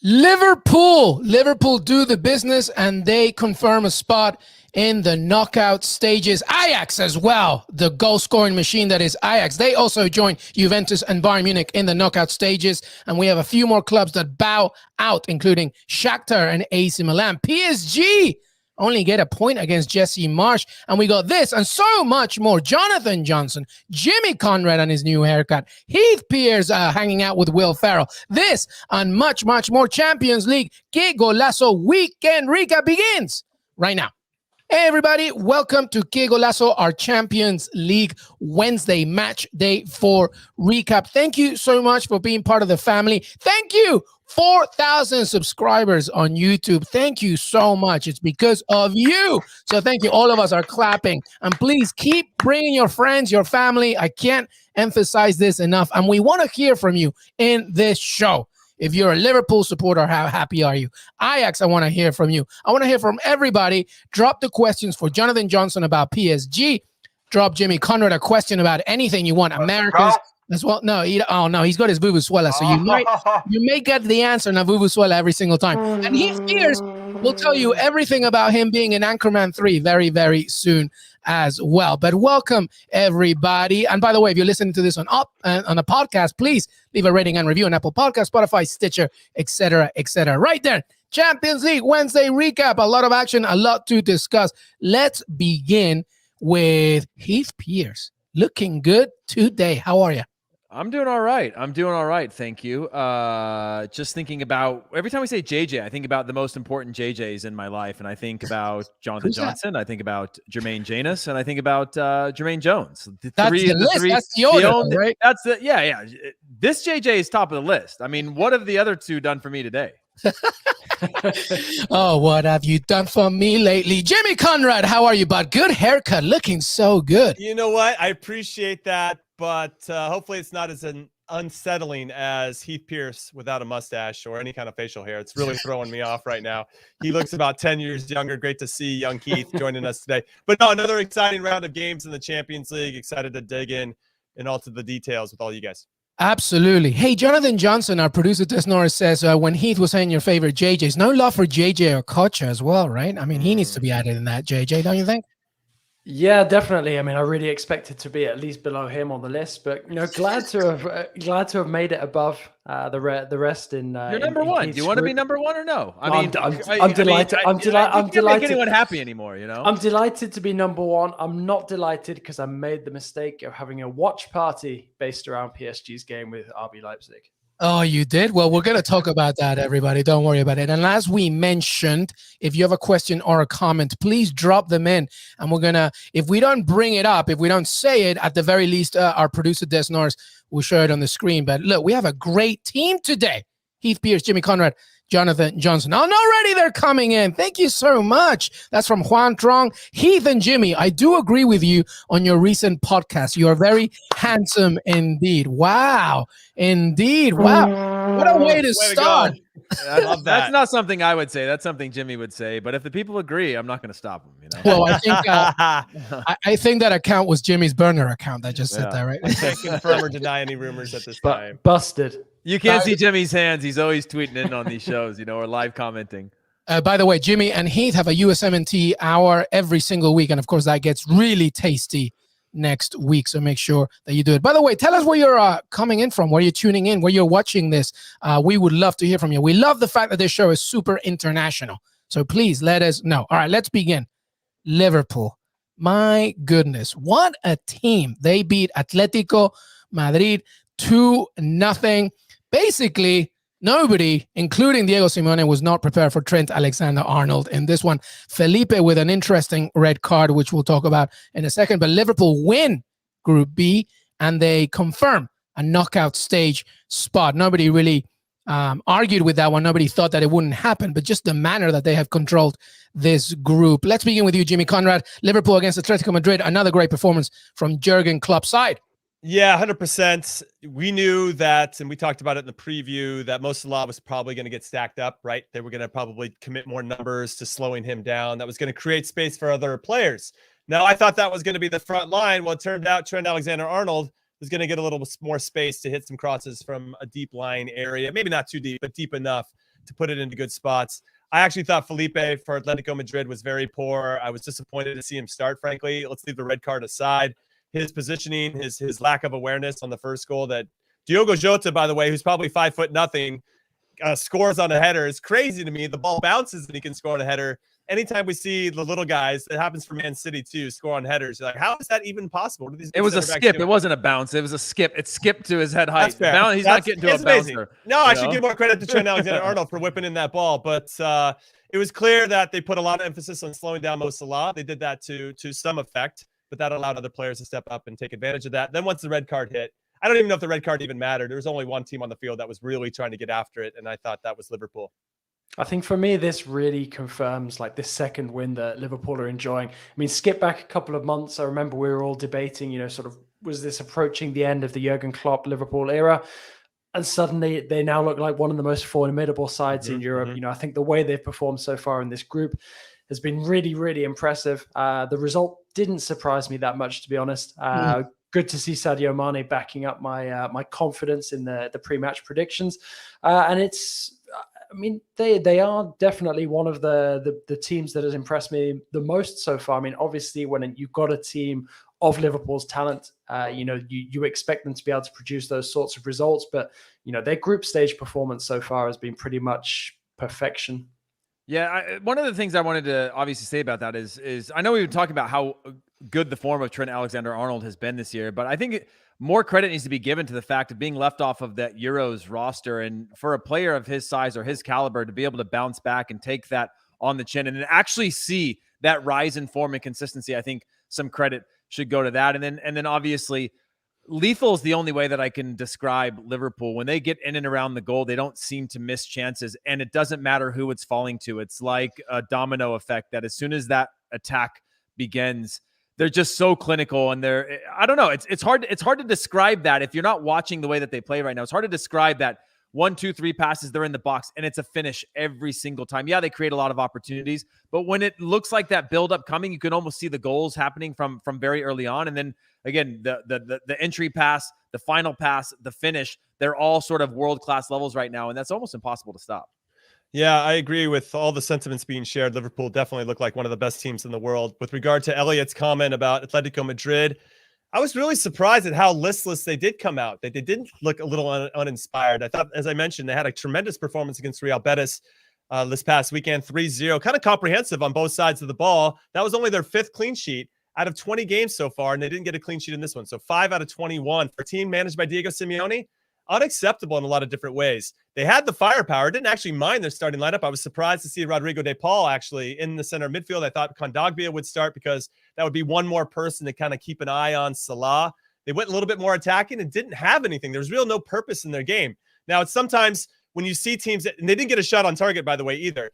Liverpool do the business and they confirm a spot in the knockout stages. Ajax as well, the goal-scoring machine that is Ajax. They also join Juventus and Bayern Munich in the knockout stages. And we have a few more clubs that bow out, including Shakhtar and AC Milan. PSG only get a point against Jesse Marsch. And we got this and so much more. Jonathan Johnson, Jimmy Conrad and his new haircut, Heath Pierce hanging out with Will Ferrell. This and much, much more. Champions League Qué Golazo weekend recap begins right now. Hey everybody, welcome to Qué Golazo, our Champions League Wednesday match day 4 recap. Thank you so much for being part of the family. Thank you. 4,000 subscribers on YouTube. Thank you so much. It's because of you. So thank you. All of us are clapping. And please keep bringing your friends, your family. I can't emphasize this enough. And we want to hear from you in this show. If you're a Liverpool supporter, how happy are you? Ajax, I want to hear from you. I want to hear from everybody. Drop the questions for Jonathan Johnson about PSG. Drop Jimmy Conrad a question about anything you want. Americans as well. No, he's got his Vuvuzuela. So you may get the answer na Vuvuzuela every single time. And Heath Pierce will tell you everything about him being in Anchorman 3 very, very soon as well. But welcome everybody. And by the way, if you're listening to this on a podcast, please leave a rating and review on Apple Podcasts, Spotify, Stitcher, etc., etc. Right there. Champions League Wednesday recap. A lot of action, a lot to discuss. Let's begin with Heath Pierce. Looking good today. How are you? I'm doing all right. Thank you. Just thinking about every time we say JJ, I think about the most important JJs in my life. And I think about Jonathan Johnson. I think about Jermaine Janus, and I think about Jermaine Jones. That's the order, right? Yeah. This JJ is top of the list. I mean, what have the other two done for me today? Oh, what have you done for me lately? Jimmy Conrad, how are you, bud? Good haircut. Looking so good. You know what? I appreciate that. But hopefully it's not as unsettling as Heath Pierce without a mustache or any kind of facial hair. It's really throwing me off right now. He looks about 10 years younger. Great to see young Heath joining us today. But no, another exciting round of games in the Champions League. Excited to dig in and all to the details with all you guys. Absolutely. Hey, Jonathan Johnson, our producer, Des Norris, says when Heath was saying your favorite JJs, no love for JJ or Kocha as well, right? I mean, he needs to be added in that, JJ, don't you think? Yeah, definitely. I mean, I really expected to be at least below him on the list, but glad to have made it above the rest. You're number one. Do you want to be number one or no? I'm delighted. I'm delighted. Can't make anyone happy anymore. I'm delighted to be number one. I'm not delighted because I made the mistake of having a watch party based around PSG's game with RB Leipzig. Oh, you did? Well, we're going to talk about that, everybody. Don't worry about it. And as we mentioned, if you have a question or a comment, please drop them in. And we're going to, if we don't bring it up, if we don't say it, at the very least, our producer, Des Norris, will show it on the screen. But look, we have a great team today. Heath Pierce, Jimmy Conrad, Jonathan Johnson. Oh, already they're coming in. Thank you so much. That's from Juan Trong. Heath and Jimmy, I do agree with you on your recent podcast. You are very handsome indeed. Wow. Indeed. Wow. What a way to start. I love that. That's not something I would say. That's something Jimmy would say. But if the people agree, I'm not going to stop them. Well, I think that account was Jimmy's burner account that just said that, right? I can't confirm or deny any rumors at this time. Busted. You can't see Jimmy's hands. He's always tweeting in on these shows, or live commenting. By the way, Jimmy and Heath have a USMNT hour every single week. And of course, that gets really tasty next week. So make sure that you do it. By the way, tell us where you're coming in from, where you're tuning in, where you're watching this. We would love to hear from you. We love the fact that this show is super international. So please let us know. All right, let's begin. Liverpool. My goodness, what a team. They beat Atletico Madrid 2-0. Basically, nobody, including Diego Simeone, was not prepared for Trent Alexander-Arnold in this one. Felipe with an interesting red card, which we'll talk about in a second. But Liverpool win Group B, and they confirm a knockout stage spot. Nobody really argued with that one. Nobody thought that it wouldn't happen, but just the manner that they have controlled this group. Let's begin with you, Jimmy Conrad. Liverpool against Atletico Madrid. Another great performance from Jurgen Klopp's side. Yeah, 100%. We knew that, and we talked about it in the preview, that Mo Salah was probably going to get stacked up, right? They were going to probably commit more numbers to slowing him down. That was going to create space for other players. Now, I thought that was going to be the front line. Well, it turned out Trent Alexander-Arnold was going to get a little more space to hit some crosses from a deep line area. Maybe not too deep, but deep enough to put it into good spots. I actually thought Felipe for Atletico Madrid was very poor. I was disappointed to see him start, frankly. Let's leave the red card aside. His positioning, his lack of awareness on the first goal that Diogo Jota, by the way, who's probably 5'0", scores on a header is crazy to me. The ball bounces and he can score on a header. Anytime we see the little guys, it happens for Man City too, score on headers. You're like, how is that even possible? It was a skip. It wasn't a bounce. It was a skip. It skipped to his head height. He's not getting to a bouncer. No, I should give more credit to Trent Alexander-Arnold for whipping in that ball. But it was clear that they put a lot of emphasis on slowing down Mo Salah. They did that to some effect, but that allowed other players to step up and take advantage of that. Then once the red card hit, I don't even know if the red card even mattered. There was only one team on the field that was really trying to get after it, and I thought that was Liverpool. I think for me, this really confirms like this second win that Liverpool are enjoying. I mean, skip back a couple of months. I remember we were all debating, sort of, was this approaching the end of the Jurgen Klopp Liverpool era? And suddenly they now look like one of the most formidable sides in Europe. I think the way they've performed so far in this group has been really, really impressive. The result didn't surprise me that much, to be honest. Good to see Sadio Mane backing up my confidence in the pre-match predictions. And they are definitely one of the teams that has impressed me the most so far. I mean, obviously, when you've got a team of Liverpool's talent, you expect them to be able to produce those sorts of results. But, their group stage performance so far has been pretty much perfection. Yeah, one of the things I wanted to obviously say about that is I know we've been talking about how good the form of Trent Alexander-Arnold has been this year, but I think more credit needs to be given to the fact of being left off of that Euros roster. And for a player of his size or his caliber to be able to bounce back and take that on the chin and then actually see that rise in form and consistency, I think some credit should go to that. And then obviously lethal is the only way that I can describe Liverpool. When they get in and around the goal, they don't seem to miss chances, and it doesn't matter who it's falling to. It's like a domino effect that as soon as that attack begins, they're just so clinical, and I don't know. It's hard to describe that if you're not watching the way that they play right now. It's hard to describe that 1, 2, 3 passes, they're in the box, and it's a finish every single time. Yeah, they create a lot of opportunities, but when it looks like that build-up coming, you can almost see the goals happening from very early on. And then again, the entry pass, the final pass, the finish, they're all sort of world-class levels right now, and that's almost impossible to stop. Yeah, I agree with all the sentiments being shared. Liverpool definitely look like one of the best teams in the world. With regard to Elliot's comment about Atletico Madrid, I was really surprised at how listless they did come out. They didn't look a little uninspired. I thought, as I mentioned, they had a tremendous performance against Real Betis this past weekend, 3-0, kind of comprehensive on both sides of the ball. That was only their 5th clean sheet out of 20 games so far, and they didn't get a clean sheet in this one. So 5 out of 21 for a team managed by Diego Simeone. Unacceptable in a lot of different ways. They had the firepower, didn't actually mind their starting lineup. I was surprised to see Rodrigo de Paul actually in the center midfield. I thought Kondogbia would start because that would be one more person to kind of keep an eye on Salah. They went a little bit more attacking and didn't have anything. There was no purpose in their game. Now, it's sometimes when you see teams, and they didn't get a shot on target, by the way, either.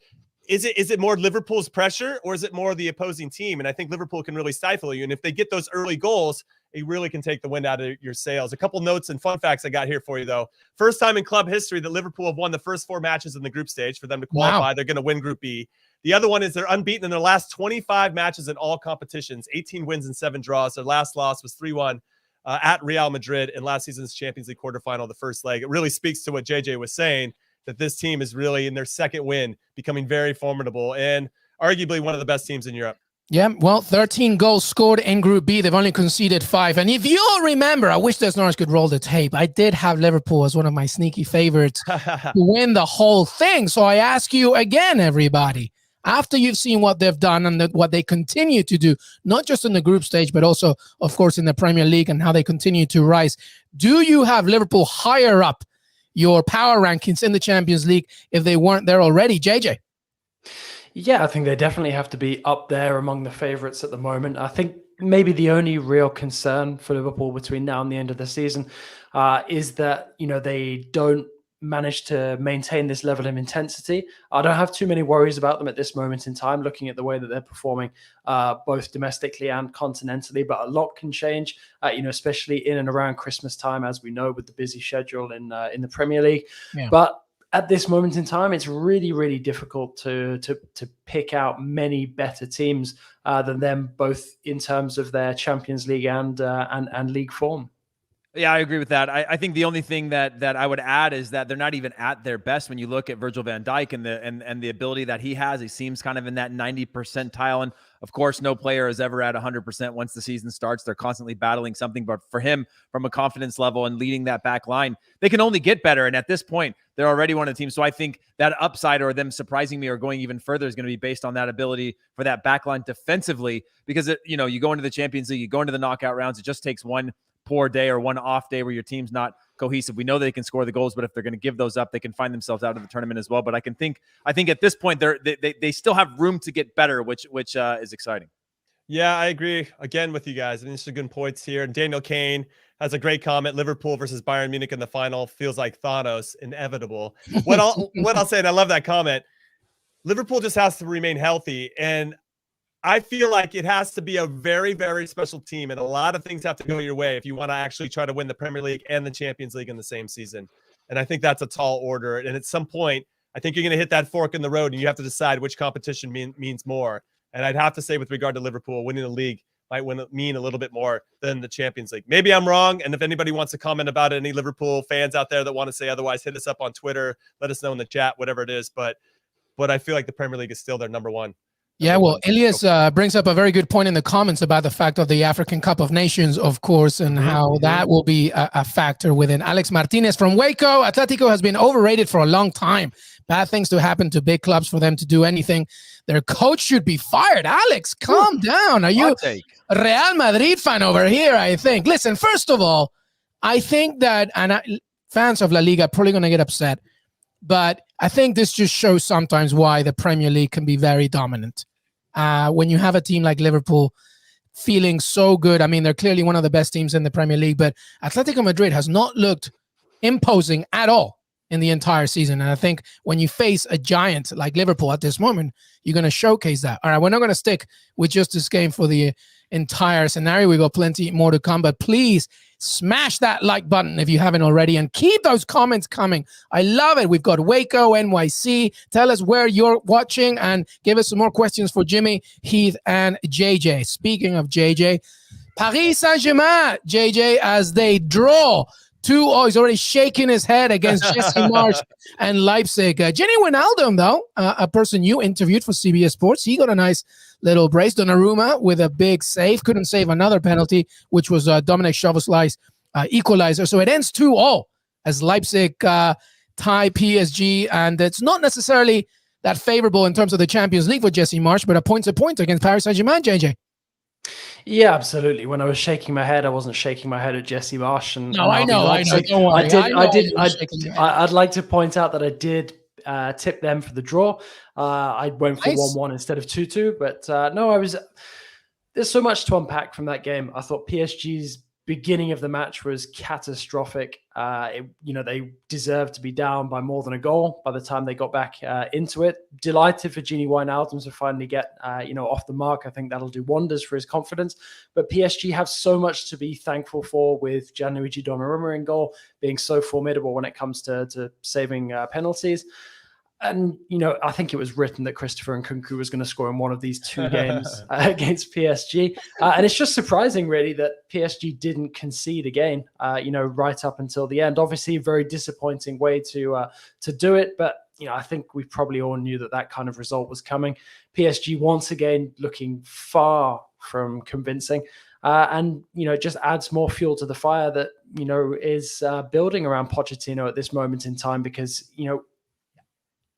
Is it more Liverpool's pressure or is it more the opposing team? And I think Liverpool can really stifle you. And if they get those early goals, it really can take the wind out of your sails. A couple notes and fun facts I got here for you, though. First time in club history that Liverpool have won the first 4 matches in the group stage. For them to qualify, They're going to win Group B. The other one is they're unbeaten in their last 25 matches in all competitions, 18 wins and 7 draws. Their last loss was 3-1 at Real Madrid in last season's Champions League quarterfinal, the first leg. It really speaks to what JJ was saying, that this team is really in their second win, becoming very formidable and arguably one of the best teams in Europe. Yeah, well, 13 goals scored in Group B. They've only conceded 5. And if you all remember, I wish Des Norris could roll the tape. I did have Liverpool as one of my sneaky favorites to win the whole thing. So I ask you again, everybody, after you've seen what they've done and what they continue to do, not just in the group stage, but also, of course, in the Premier League and how they continue to rise, do you have Liverpool higher up your power rankings in the Champions League if they weren't there already? JJ? Yeah, I think they definitely have to be up there among the favourites at the moment. I think maybe the only real concern for Liverpool between now and the end of the season is that, they don't manage to maintain this level of intensity. I don't have too many worries about them at this moment in time, looking at the way that they're performing both domestically and continentally, but a lot can change, especially in and around Christmas time, as we know, with the busy schedule in the Premier League. Yeah. But at this moment in time, it's really, really difficult to pick out many better teams than them, both in terms of their Champions League and league form. Yeah, I agree with that. I think the only thing that I would add is that they're not even at their best when you look at Virgil van Dijk and the ability that he has. He seems kind of in that 90 percentile. And of course, no player is ever at 100% once the season starts. They're constantly battling something. But for him, from a confidence level and leading that back line, they can only get better. And at this point, they're already one of the teams. So I think that upside or them surprising me or going even further is going to be based on that ability for that back line defensively. Because, you go into the Champions League, you go into the knockout rounds, it just takes one poor day or one off day where your team's not cohesive. We know they can score the goals, but if they're going to give those up, they can find themselves out of the tournament as well. But I think at this point they still have room to get better, which is exciting. Yeah, I agree again with you guys. I mean, this is good points here. And Daniel Kane has a great comment. Liverpool versus Bayern Munich in the final feels like Thanos, inevitable. What I'll say, and I love that comment. Liverpool just has to remain healthy, and I feel like it has to be a very, very special team, and a lot of things have to go your way if you want to actually try to win the Premier League and the Champions League in the same season. And I think that's a tall order. And at some point, I think you're going to hit that fork in the road, and you have to decide which competition means more. And I'd have to say, with regard to Liverpool, winning the league might mean a little bit more than the Champions League. Maybe I'm wrong. And if anybody wants to comment about it, any Liverpool fans out there that want to say otherwise, hit us up on Twitter. Let us know in the chat, whatever it is. But I feel like the Premier League is still their number one. Yeah, well, Elias brings up a very good point in the comments about the fact of the African Cup of Nations, of course, and how that will be a factor within. Alex Martinez from Waco, Atletico has been overrated for a long time. Bad things to happen to big clubs for them to do anything. Their coach should be fired. Alex, calm down. Are you a Real Madrid fan over here, I think? Listen, first of all, I think that fans of La Liga are probably going to get upset, but I think this just shows sometimes why the Premier League can be very dominant. When you have a team like Liverpool feeling so good, I mean, they're clearly one of the best teams in the Premier League, but Atletico Madrid has not looked imposing at all in the entire season. And I think when you face a giant like Liverpool at this moment, you're going to showcase that. All right, we're not going to stick with just this game for the entire scenario. We got plenty more to come, but please smash that like button if you haven't already, and keep those comments coming. I love it. We've got Waco, NYC. Tell us where you're watching and give us some more questions for Jimmy, Heath, and JJ. Speaking of JJ, Paris Saint-Germain, JJ, as they draw 2-0. He's already shaking his head against Jesse Marsch and Leipzig. Jenny Wijnaldum, though, a person you interviewed for CBS Sports, he got a nice little brace. Donnarumma with a big save. Couldn't save another penalty, which was Dominic Szoboszlai's equalizer. So it ends 2-0 as Leipzig tie PSG. And it's not necessarily that favorable in terms of the Champions League for Jesse Marsch, but a point-to-point against Paris Saint-Germain, JJ. Yeah, absolutely. When I was shaking my head, I wasn't shaking my head at Jesse Marsch. I know. Don't worry. I'd like to point out that I did tip them for the draw. I went for 1-1 instead of 2-2. But no, there's so much to unpack from that game. I thought PSG's beginning of the match was catastrophic. They deserved to be down by more than a goal by the time they got back into it. Delighted for Gini Wijnaldum to finally get off the mark. I think that'll do wonders for his confidence. But PSG have so much to be thankful for, with Gianluigi Donnarumma in goal, being so formidable when it comes to saving penalties. And, I think it was written that Christopher Nkunku was going to score in one of these two games against PSG. And it's just surprising, really, that PSG didn't concede again, right up until the end. Obviously, a very disappointing way to do it. But, I think we probably all knew that kind of result was coming. PSG, once again, looking far from convincing. And, just adds more fuel to the fire that, is building around Pochettino at this moment in time, because,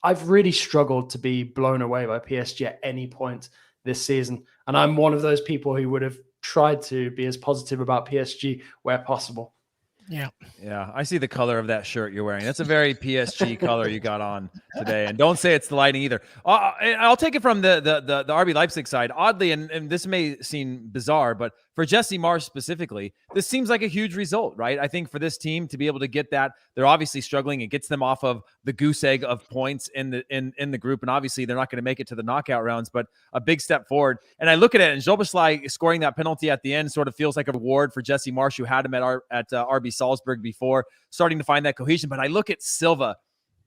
I've really struggled to be blown away by PSG at any point this season. And I'm one of those people who would have tried to be as positive about PSG where possible. Yeah. I see the color of that shirt you're wearing. That's a very PSG color you got on today. And don't say it's the lighting either. I'll take it from the RB Leipzig side. Oddly, and this may seem bizarre, but for Jesse Marsch specifically, this seems like a huge result, right? I think for this team to be able to get that, they're obviously struggling. It gets them off of the goose egg of points in the group, and obviously they're not going to make it to the knockout rounds, but a big step forward. And I look at it, and Szoboszlai scoring that penalty at the end sort of feels like a reward for Jesse Marsch, who had him at RB Salzburg before, starting to find that cohesion. But I look at Silva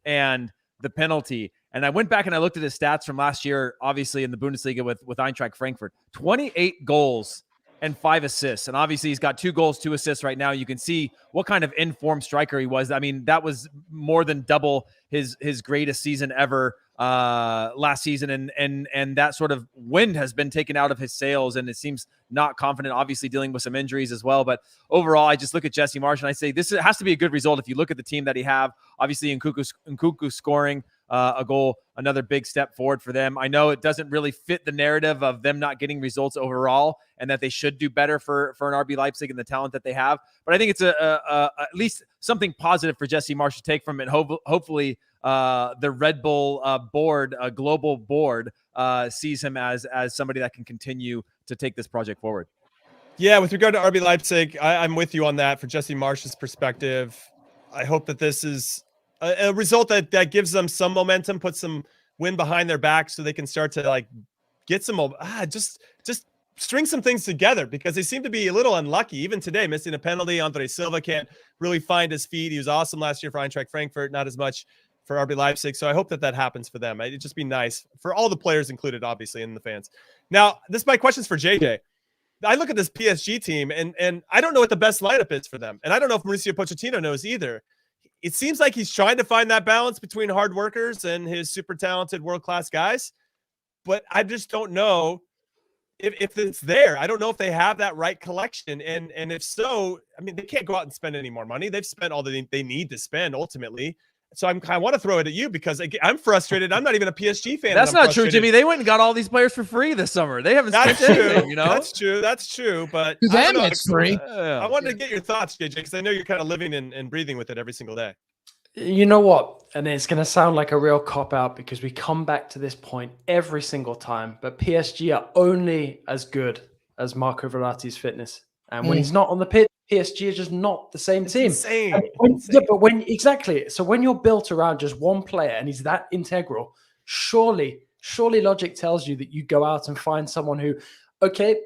and the penalty, and I went back and I looked at his stats from last year, obviously in the Bundesliga with Eintracht Frankfurt. 28 goals and 5 assists. And obviously he's got 2 goals, 2 assists right now. You can see what kind of informed striker he was. I mean, that was more than double his greatest season ever last season. And that sort of wind has been taken out of his sails, and it seems not confident, obviously dealing with some injuries as well. But overall, I just look at Jesse Marsch and I say this has to be a good result. If you look at the team that he have, obviously Nkunku scoring a goal, another big step forward for them. I know it doesn't really fit the narrative of them not getting results overall and that they should do better for an RB Leipzig and the talent that they have. But I think it's at least something positive for Jesse Marsch to take from it. Hopefully the Red Bull board, global board, sees him as somebody that can continue to take this project forward. Yeah, with regard to RB Leipzig, I'm with you on that. For Jesse Marsch's perspective, I hope that this is a result that gives them some momentum, puts some wind behind their back, so they can start to like get some just string some things together, because they seem to be a little unlucky. Even today, missing a penalty. Andre Silva can't really find his feet. He was awesome last year for Eintracht Frankfurt, not as much for RB Leipzig. So I hope that happens for them. It'd just be nice for all the players included, obviously, and the fans. Now, my question's for JJ. I look at this PSG team, and I don't know what the best lineup is for them. And I don't know if Mauricio Pochettino knows either. It seems like he's trying to find that balance between hard workers and his super talented world-class guys. But I just don't know if it's there. I don't know if they have that right collection. And if so, I mean, they can't go out and spend any more money. They've spent all that they need to spend ultimately. So I want to throw it at you, because I'm frustrated. I'm not even a PSG fan. That's not true, Jimmy. They went and got all these players for free this summer. They haven't spent anything, you know? That's true. That's true. But to them, it's free. I wanted to get your thoughts, JJ, because I know you're kind of living and breathing with it every single day. You know what? And it's going to sound like a real cop-out, because we come back to this point every single time. But PSG are only as good as Marco Verratti's fitness. And when he's not on the pitch, PSG is just not the same team. Insane. Yeah, but exactly. So when you're built around just one player and he's that integral, surely logic tells you that you go out and find someone who, okay,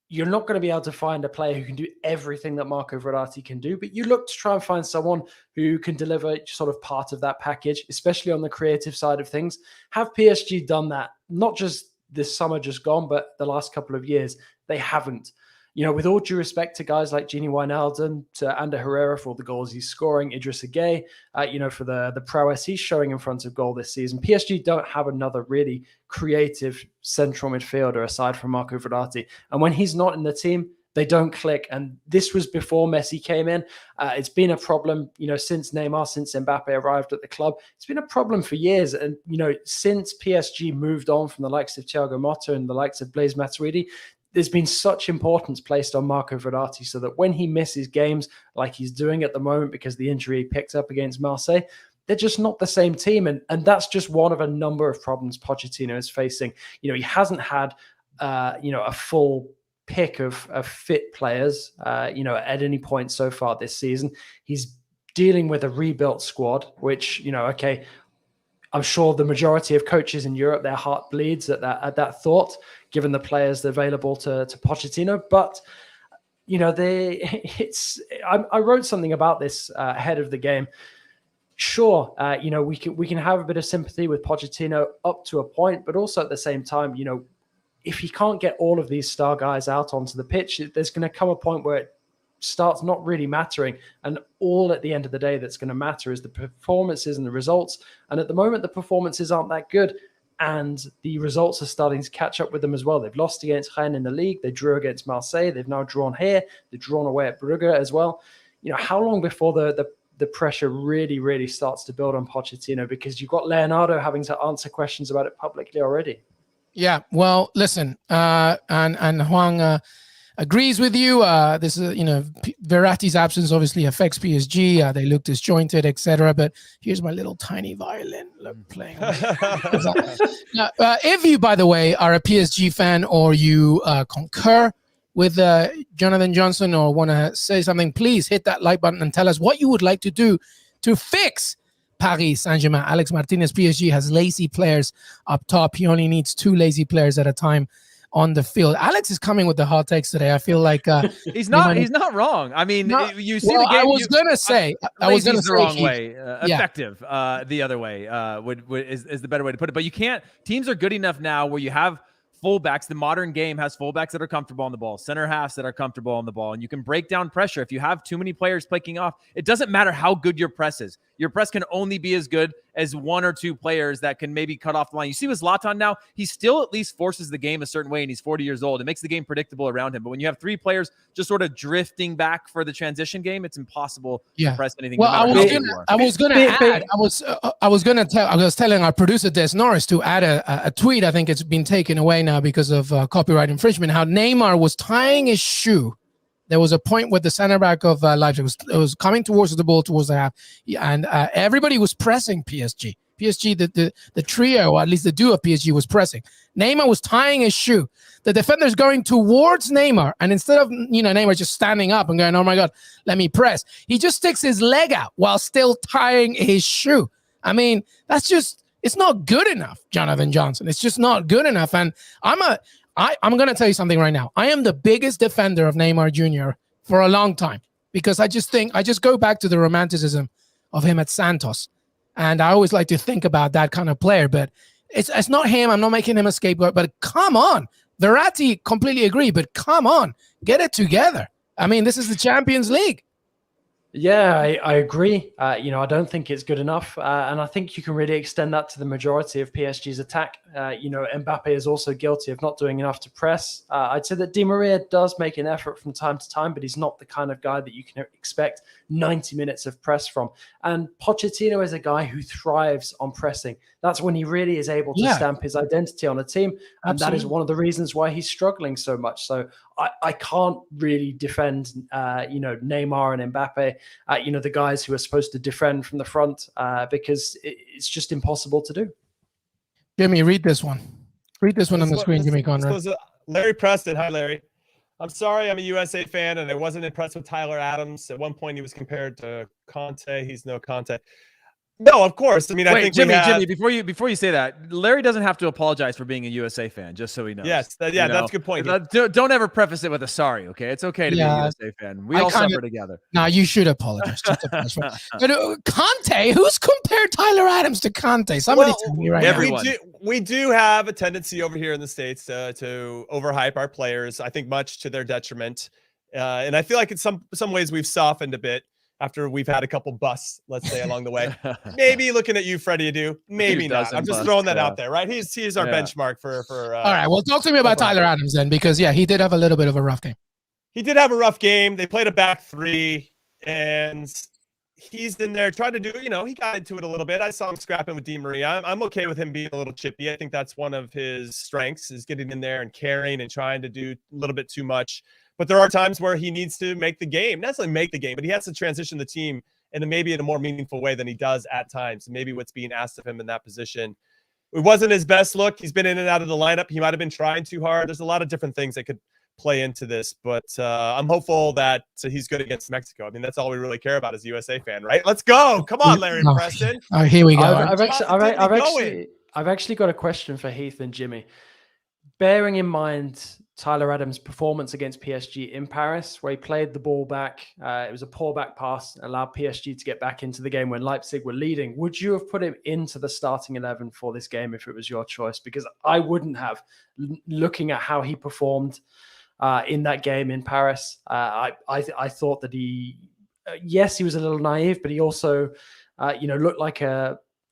you're not going to be able to find a player who can do everything that Marco Verratti can do, but you look to try and find someone who can deliver sort of part of that package, especially on the creative side of things. Have PSG done that? Not just this summer just gone, but the last couple of years, they haven't. You know, with all due respect to guys like Gini Wijnaldum, to Ander Herrera for all the goals he's scoring, Idrissa Gueye, for the prowess he's showing in front of goal this season, PSG don't have another really creative central midfielder aside from Marco Verratti. And when he's not in the team, they don't click. And this was before Messi came in. It's been a problem, since Neymar, since Mbappe arrived at the club. It's been a problem for years. And, since PSG moved on from the likes of Thiago Motta and the likes of Blaise Matuidi, there's been such importance placed on Marco Verratti, so that when he misses games like he's doing at the moment because the injury he picked up against Marseille, they're just not the same team. And that's just one of a number of problems Pochettino is facing. He hasn't had, a full pick of fit players, at any point so far this season. He's dealing with a rebuilt squad, which, okay, I'm sure the majority of coaches in Europe, their heart bleeds at that thought, given the players available to Pochettino. But I wrote something about this ahead of the game. Sure, we can have a bit of sympathy with Pochettino up to a point, but also at the same time, if he can't get all of these star guys out onto the pitch, there's going to come a point where it starts not really mattering. And all at the end of the day that's going to matter is the performances and the results. And at the moment, the performances aren't that good. And the results are starting to catch up with them as well. They've lost against Rennes in the league. They drew against Marseille. They've now drawn here. They've drawn away at Brugge as well. How long before the pressure really, really starts to build on Pochettino? Because you've got Leonardo having to answer questions about it publicly already. Yeah, well, listen, and Juan agrees with you. This is, Verratti's absence obviously affects PSG. They look disjointed, etc. But here's my little tiny violin playing. Now, if you, by the way, are a PSG fan, or you concur with Jonathan Johnson, or want to say something, please hit that like button and tell us what you would like to do to fix Paris Saint-Germain. Alex Martinez, PSG has lazy players up top. He only needs 2 lazy players at a time on the field. Alex is coming with the hot takes today. I feel like he's not wrong. I mean, you see the game. I was gonna say the wrong way. Effective, the other way is the better way to put it. But you can't. Teams are good enough now where you have fullbacks. The modern game has fullbacks that are comfortable on the ball, center halves that are comfortable on the ball, and you can break down pressure. If you have too many players picking off, it doesn't matter how good your press is. Your press can only be as good as one or two players that can maybe cut off the line. You see with Zlatan now, he still at least forces the game a certain way, and he's 40 years old. It makes the game predictable around him. But when you have three players just sort of drifting back for the transition game, it's impossible to press anything. Well, no I was telling our producer Des Norris to add a tweet. I think it's been taken away now because of copyright infringement. How Neymar was tying his shoe. There was a point where the center back of Leipzig was coming towards the ball towards the half, and everybody was pressing PSG. PSG, the trio, or at least the duo of PSG, was pressing. Neymar was tying his shoe. The defender's going towards Neymar, and instead of Neymar just standing up and going, "Oh my God, let me press," he just sticks his leg out while still tying his shoe. I mean, it's not good enough, Jonathan Johnson. It's just not good enough. And I'm going to tell you something right now. I am the biggest defender of Neymar Jr. for a long time because I just go back to the romanticism of him at Santos. And I always like to think about that kind of player, but it's not him. I'm not making him a scapegoat, but come on. Verratti, completely agree, but come on, get it together. I mean, this is the Champions League. Yeah, I agree. I don't think it's good enough. And I think you can really extend that to the majority of PSG's attack. Mbappe is also guilty of not doing enough to press. I'd say that Di Maria does make an effort from time to time, but he's not the kind of guy that you can expect 90 minutes of press from. And Pochettino is a guy who thrives on pressing. That's when he really is able to stamp his identity on a team. And that is one of the reasons why he's struggling so much. So I can't really defend, Neymar and Mbappe, the guys who are supposed to defend from the front because it's just impossible to do. Jimmy, read this one. Read this one on the screen, Jimmy Conrad. Larry Preston. Hi, Larry. I'm sorry, I'm a USA fan, and I wasn't impressed with Tyler Adams. At one point, he was compared to Conte. He's no Conte. No, of course. I mean, I think Jimmy, before you say that, Larry doesn't have to apologize for being a USA fan, just so he knows. Yes, that's a good point. Don't ever preface it with a sorry, okay? It's okay to be a USA fan. We all suffer together. No, you should apologize. But Conte, who's compared Tyler Adams to Conte? Somebody tell me right now. We do have a tendency over here in the States to overhype our players, I think much to their detriment. And I feel like in some ways we've softened a bit after we've had a couple busts, let's say, along the way. Maybe looking at you, Freddie Adu. Maybe not. I'm just throwing that out there, right? He's our benchmark for all right, well, talk to me about Tyler Adams then, because, he did have a little bit of a rough game. He did have a rough game. They played a back three, and he's in there trying to do, he got into it a little bit. I saw him scrapping with Di Maria. I'm okay with him being a little chippy. I think that's one of his strengths, is getting in there and carrying and trying to do a little bit too much. But there are times where he needs to make the game, not necessarily make the game, but he has to transition the team and maybe in a more meaningful way than he does at times. Maybe what's being asked of him in that position. It wasn't his best look. He's been in and out of the lineup. He might have been trying too hard. There's a lot of different things that could play into this, but I'm hopeful that he's good against Mexico. I mean, that's all we really care about as a USA fan, right? Let's go. Come on, Larry Preston. Oh, here we go. I've actually got a question for Heath and Jimmy. Bearing in mind Tyler Adams' performance against PSG in Paris, where he played the ball back. It was a poor back pass, allowed PSG to get back into the game when Leipzig were leading. Would you have put him into the starting 11 for this game if it was your choice? Because I wouldn't have. Looking at how he performed in that game in Paris, I thought that he was a little naive, but he also, looked like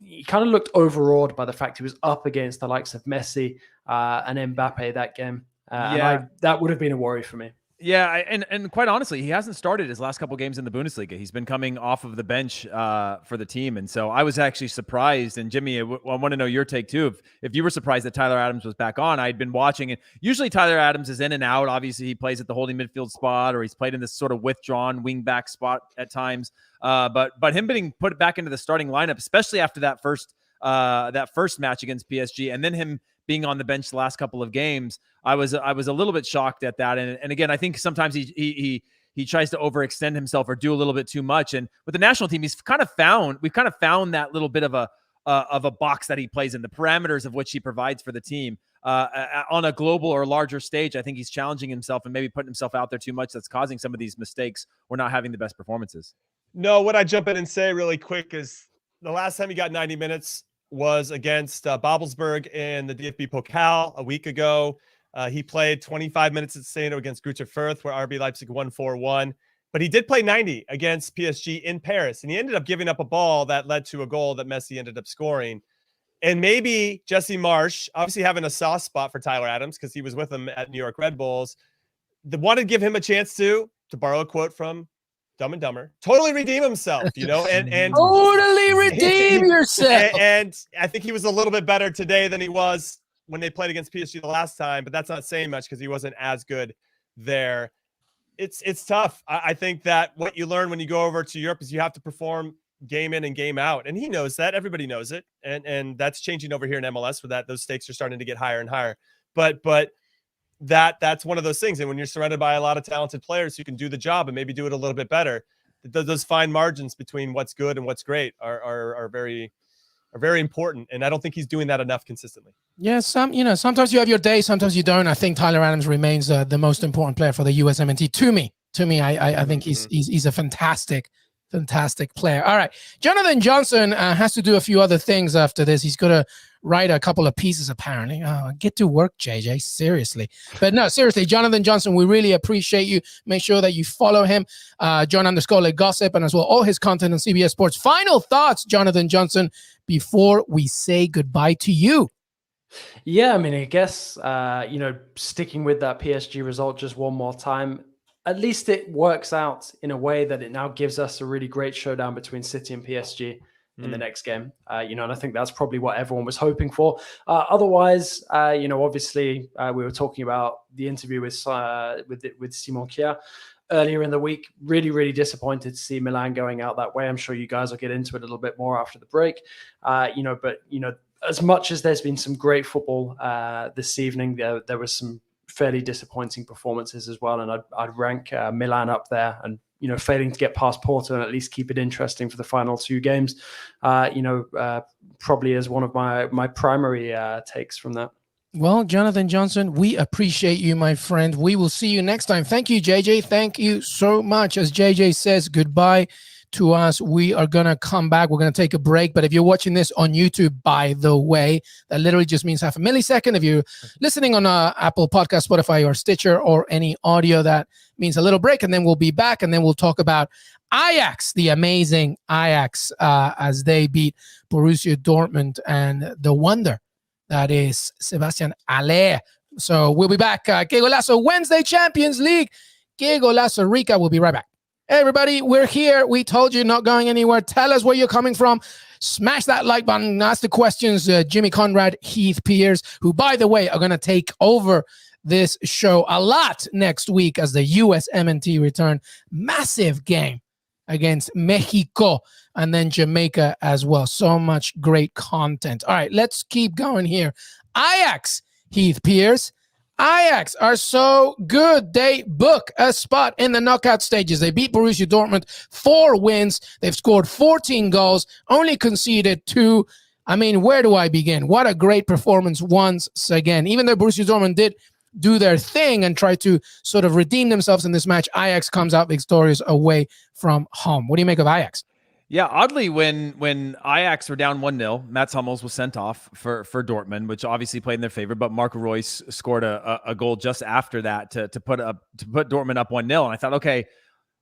he kind of looked overawed by the fact he was up against the likes of Messi and Mbappe that game. That would have been a worry for me. Yeah, and quite honestly, he hasn't started his last couple games in the Bundesliga. He's been coming off of the bench for the team, and so I was actually surprised. And Jimmy, I want to know your take too. If you were surprised that Tyler Adams was back on, I'd been watching it. Usually, Tyler Adams is in and out. Obviously, he plays at the holding midfield spot, or he's played in this sort of withdrawn wing back spot at times. But him being put back into the starting lineup, especially after that first match against PSG, and then him being on the bench the last couple of games, I was a little bit shocked at that. And again, I think sometimes he tries to overextend himself or do a little bit too much. And with the national team, we've kind of found that little bit of a box that he plays in, the parameters of which he provides for the team on a global or larger stage. I think he's challenging himself and maybe putting himself out there too much. That's causing some of these mistakes or not having the best performances. No, what I jump in and say really quick is the last time he got 90 minutes, was against Babelsberg in the DFB Pokal a week ago. He played 25 minutes at Seno against Greuther Fürth, where RB Leipzig won 4-1. But he did play 90 against PSG in Paris, and he ended up giving up a ball that led to a goal that Messi ended up scoring. And maybe Jesse Marsch, obviously having a soft spot for Tyler Adams because he was with him at New York Red Bulls, wanted to give him a chance to borrow a quote from Dumb and Dumber, totally redeem himself, and Totally redeem yourself. And I think he was a little bit better today than he was when they played against PSG the last time, but that's not saying much because he wasn't as good there. It's tough. I think that what you learn when you go over to Europe is you have to perform game in and game out, and he knows that. Everybody knows it, and that's changing over here in MLS. For that, those stakes are starting to get higher and higher. But that's one of those things. And when you're surrounded by a lot of talented players who can do the job and maybe do it a little bit better, those fine margins between what's good and what's great are very important. And I don't think he's doing that enough consistently. Yeah, sometimes you have your day, sometimes you don't. I think Tyler Adams remains the most important player for the USMNT to me. I think he's a fantastic player. All right, Jonathan Johnson has to do a few other things after this. He's got to write a couple of pieces apparently. Oh, get to work, JJ, seriously. But no, seriously, Jonathan Johnson, we really appreciate you. Make sure that you follow him, John_Le Gossip, and as well all his content on CBS Sports. Final thoughts, Jonathan Johnson, before we say goodbye to you. Yeah, I mean, I guess, sticking with that PSG result just one more time, at least it works out in a way that it now gives us a really great showdown between City and PSG in the next game. And I think that's probably what everyone was hoping for. Otherwise, obviously we were talking about the interview with Simon Kjær earlier in the week. Really, really disappointed to see Milan going out that way. I'm sure you guys will get into it a little bit more after the break. As much as there's been some great football this evening, there was some fairly disappointing performances as well, and I'd rank Milan up there, and failing to get past Porto and at least keep it interesting for the final two games, probably as one of my primary takes from that. Well, Jonathan Johnson, we appreciate you, my friend. We will see you next time. Thank you, JJ. Thank you so much. As JJ says goodbye to us, we are going to come back. We're going to take a break. But if you're watching this on YouTube, by the way, that literally just means half a millisecond. If you're listening on Apple Podcast, Spotify, or Stitcher, or any audio, that means a little break. And then we'll be back. And then we'll talk about Ajax, the amazing Ajax, as they beat Borussia Dortmund and the wonder that is Sebastian Haller. So we'll be back. Qué Golazo Wednesday Champions League. Qué Golazo Rica. We'll be right back. Hey everybody, we're here. We told you not going anywhere. Tell us where you're coming from. Smash that like button. Ask the questions. Jimmy Conrad, Heath Piers, who, by the way, are going to take over this show a lot next week as the USMNT return. Massive game against Mexico and then Jamaica as well. So much great content. All right, let's keep going here. Ajax, Heath Piers. Ajax are so good. They book a spot in the knockout stages. They beat Borussia Dortmund, 4 wins. They've scored 14 goals, only conceded 2. I mean, where do I begin? What a great performance once again. Even though Borussia Dortmund did do their thing and try to sort of redeem themselves in this match, Ajax comes out victorious away from home. What do you make of Ajax? Yeah, oddly, when Ajax were down 1-0, Mats Hummels was sent off for Dortmund, which obviously played in their favor. But Marco Reus scored a goal just after that to put Dortmund up 1-0. And I thought, okay,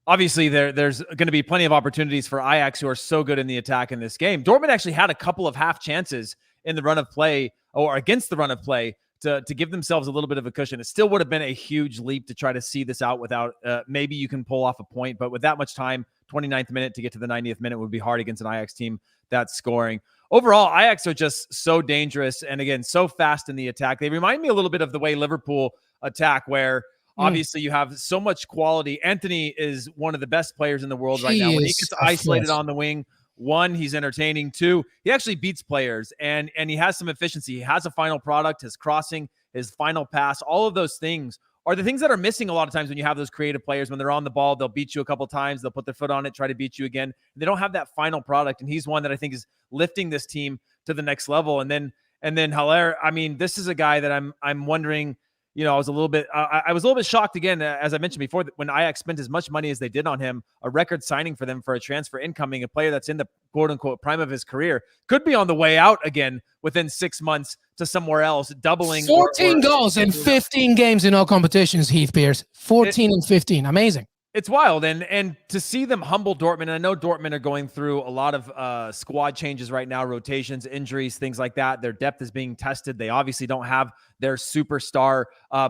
obviously there's going to be plenty of opportunities for Ajax, who are so good in the attack in this game. Dortmund actually had a couple of half chances in the run of play, or against the run of play, to give themselves a little bit of a cushion. It still would have been a huge leap to try to see this out without maybe you can pull off a point, but with that much time, 29th minute to get to the 90th minute would be hard against an Ajax team that's scoring. Overall, Ajax are just so dangerous and, again, so fast in the attack. They remind me a little bit of the way Liverpool attack, where obviously you have so much quality. Anthony is one of the best players in the world right now. When he gets isolated on the wing, 1, he's entertaining. 2, he actually beats players, and he has some efficiency. He has a final product, his crossing, his final pass. All of those things are the things that are missing a lot of times when you have those creative players. When they're on the ball, they'll beat you a couple times. They'll put their foot on it, try to beat you again. They don't have that final product, and he's one that I think is lifting this team to the next level. And then Haller, I mean, this is a guy that I'm wondering, you know, I was a little bit shocked again, as I mentioned before, that when Ajax spent as much money as they did on him, a record signing for them for a transfer incoming, a player that's in the quote unquote prime of his career, could be on the way out again within 6 months to somewhere else, doubling 14 goals in 15 games in all competitions, Heath Pierce. 14 and 15. Amazing. It's wild. And to see them humble Dortmund, and I know Dortmund are going through a lot of squad changes right now, rotations, injuries, things like that. Their depth is being tested. They obviously don't have their superstar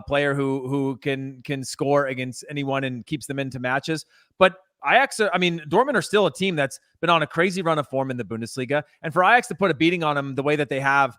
player who can score against anyone and keeps them into matches. But Ajax, Dortmund are still a team that's been on a crazy run of form in the Bundesliga. And for Ajax to put a beating on them the way that they have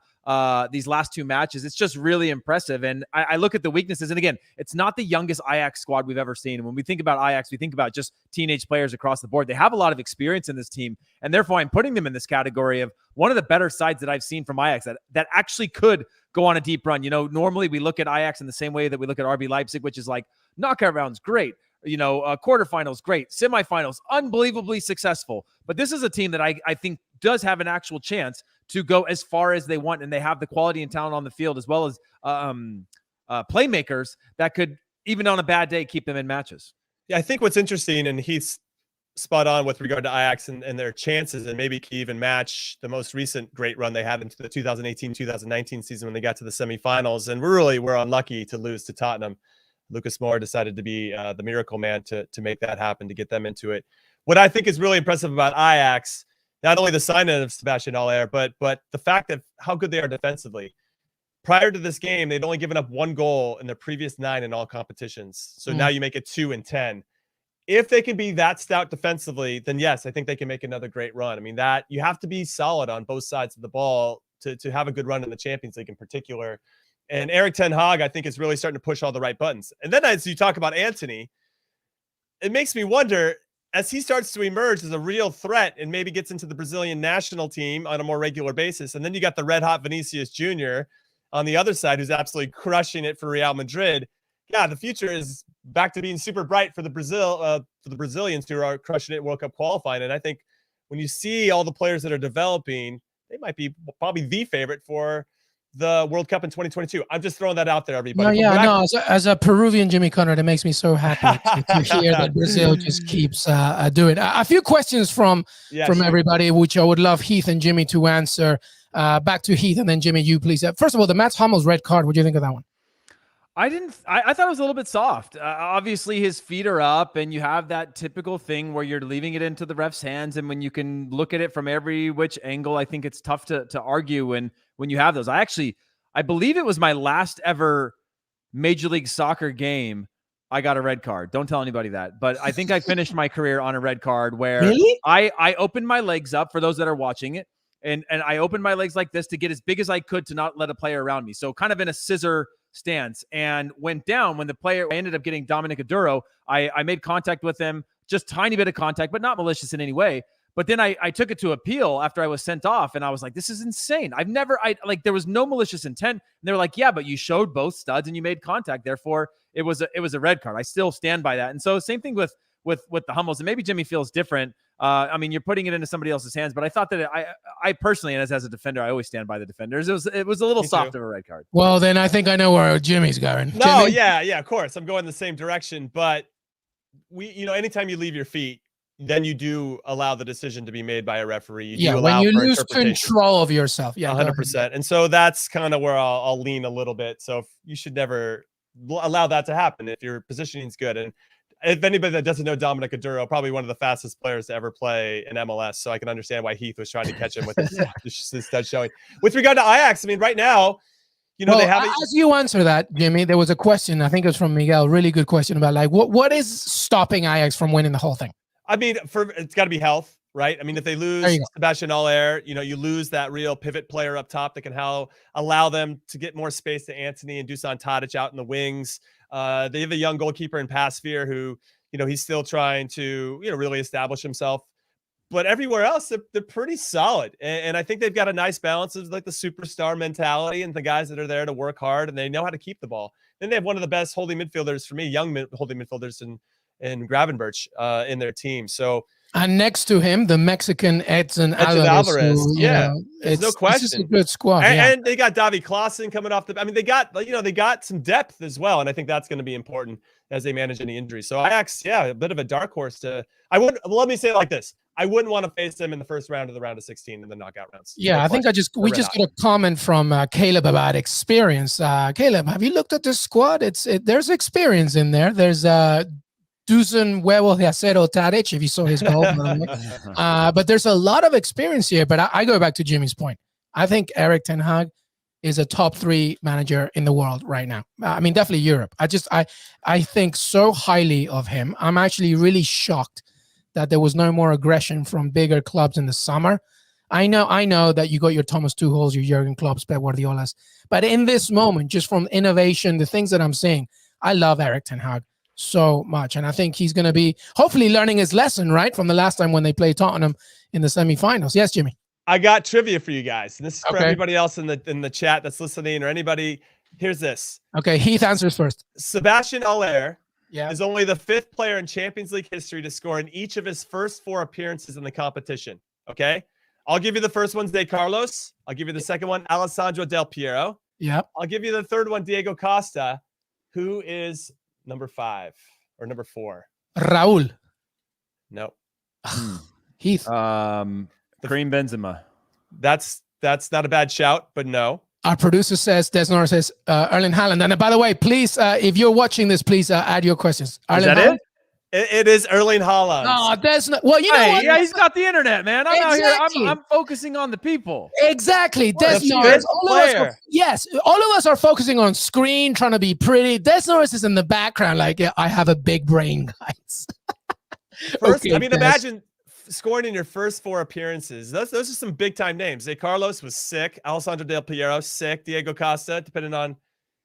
these last 2 matches, it's just really impressive. And I look at the weaknesses, and again, it's not the youngest Ajax squad we've ever seen. And when we think about Ajax, we think about just teenage players across the board. They have a lot of experience in this team, and therefore I'm putting them in this category of one of the better sides that I've seen from Ajax that actually could go on a deep run. You know, normally we look at Ajax in the same way that we look at RB Leipzig, which is like knockout rounds, great. You know, quarterfinals, great. Semifinals, unbelievably successful. But this is a team that I think does have an actual chance to go as far as they want, and they have the quality and talent on the field, as well as playmakers that could, even on a bad day, keep them in matches. Yeah, I think what's interesting, and he's spot on with regard to Ajax and their chances, and maybe can even match the most recent great run they had into the 2018-2019 season when they got to the semifinals. And we're unlucky to lose to Tottenham. Lucas Moura decided to be the miracle man to make that happen, to get them into it. What I think is really impressive about Ajax, not only the signing of Sebastian Haller, but the fact that how good they are defensively. Prior to this game, they'd only given up 1 goal in their previous 9 in all competitions. So now you make it 2 and 10. If they can be that stout defensively, then yes, I think they can make another great run. I mean, that you have to be solid on both sides of the ball to have a good run in the Champions League in particular. And Erik ten Hag, I think, is really starting to push all the right buttons. And then as you talk about Antony, it makes me wonder, as he starts to emerge as a real threat and maybe gets into the Brazilian national team on a more regular basis, and then you got the red-hot Vinicius Jr. on the other side, who's absolutely crushing it for Real Madrid. Yeah, the future is back to being super bright for the Brazilians who are crushing it in World Cup qualifying. And I think when you see all the players that are developing, they might be probably the favorite for the World Cup in 2022. I'm just throwing that out there, everybody. As a Peruvian Jimmy Connor, that makes me so happy to hear that Brazil just keeps doing. A few questions from everybody, which I would love Heath and Jimmy to answer. Back to Heath and then Jimmy, you please. First of all, the Mats Hummels red card. What do you think of that one? I thought it was a little bit soft. Obviously, his feet are up, and you have that typical thing where you're leaving it into the ref's hands. And when you can look at it from every which angle, I think it's tough to argue when you have those. I believe it was my last ever Major League Soccer game. I got a red card. Don't tell anybody that. But I think I finished my career on a red card where really? I opened my legs up for those that are watching it. And I opened my legs like this to get as big as I could to not let a player around me. So kind of in a scissor stance, and went down when I ended up getting Dominic Aduro. I made contact with him, just tiny bit of contact, but not malicious in any way. But then I took it to appeal after I was sent off, and I was like, this is insane. There was no malicious intent. And they were like, yeah, but you showed both studs and you made contact. Therefore, it was a red card. I still stand by that. And so same thing with the Hummels, and maybe Jimmy feels different. You're putting it into somebody else's hands, but I thought that I personally, and as a defender, I always stand by the defenders. It was a little soft of a red card. Well, then I think I know where Jimmy's going. No, Jimmy? yeah, of course. I'm going the same direction, but anytime you leave your feet, then you do allow the decision to be made by a referee. When you lose control of yourself. Yeah, 100%. And so that's kind of where I'll lean a little bit. So you should never allow that to happen if your positioning is good. And if anybody that doesn't know Dominic Aduro, probably one of the fastest players to ever play in MLS. So I can understand why Heath was trying to catch him with his stud showing. With regard to Ajax, right now, they have. As you answer that, Jimmy, there was a question. I think it was from Miguel. Really good question about what is stopping Ajax from winning the whole thing? It's got to be health, right? If they lose Sebastian Haller, you lose that real pivot player up top that can allow them to get more space to Antony and Dusan Tadic out in the wings. They have a young goalkeeper in Pasveer who, he's still trying to, really establish himself. But everywhere else, they're pretty solid. And I think they've got a nice balance of like the superstar mentality and the guys that are there to work hard, and they know how to keep the ball. Then they have one of the best young holding midfielders in Gravenberch in their team. So And next to him, the Mexican Edson Alvarez. who, Yeah, there's no it's question. just a good squad. And they got Davy Klaassen coming off the. I mean, they got some depth as well, and I think that's going to be important as they manage any injuries. So Ajax, a bit of a dark horse to. Let me say it like this: I wouldn't want to face them in the first round of the round of 16 in the knockout rounds. Yeah, No I think question. we just got a comment from Caleb about experience. Caleb, have you looked at this squad? There's experience in there. There's Dusan Huevo de Acero Tadic, if you saw his goal, by the way. But there's a lot of experience here. But I go back to Jimmy's point. I think Erik ten Hag is a top 3 manager in the world right now. I mean, definitely Europe. I think so highly of him. I'm actually really shocked that there was no more aggression from bigger clubs in the summer. I know that you got your Thomas Tuchels, your Jurgen Klopps, Pep Guardiolas. But in this moment, just from innovation, the things that I'm seeing, I love Erik ten Hag so much. And I think he's going to be hopefully learning his lesson, right, from the last time when they played Tottenham in the semifinals. Yes, Jimmy. I got trivia for you guys. And this is for everybody else in the chat that's listening or anybody. Here's this. Okay, Heath answers first. Sebastian Aller is only the 5th player in Champions League history to score in each of his first 4 appearances in the competition. Okay? I'll give you the first one, De Carlos. I'll give you the second one, Alessandro Del Piero. Yep. I'll give you the third one, Diego Costa. Who is number 5 or number 4? Raul. No. Heath. Karim Benzema. That's not a bad shout, but no. Our producer says, Desnor says, Erling Haaland. And by the way, please, if you're watching this, please add your questions. Is that it? It is Erling Haaland. Oh, there's no. Well, you know what? Yeah, he's got the internet, man. I'm out here. I'm focusing on the people. Exactly. Des Norris. Yes, all of us are focusing on screen, trying to be pretty. Des Norris is in the background, like, yeah, I have a big brain, guys. Imagine scoring in your first 4 appearances. Those are some big time names. De Carlos was sick. Alessandro Del Piero, sick. Diego Costa, depending on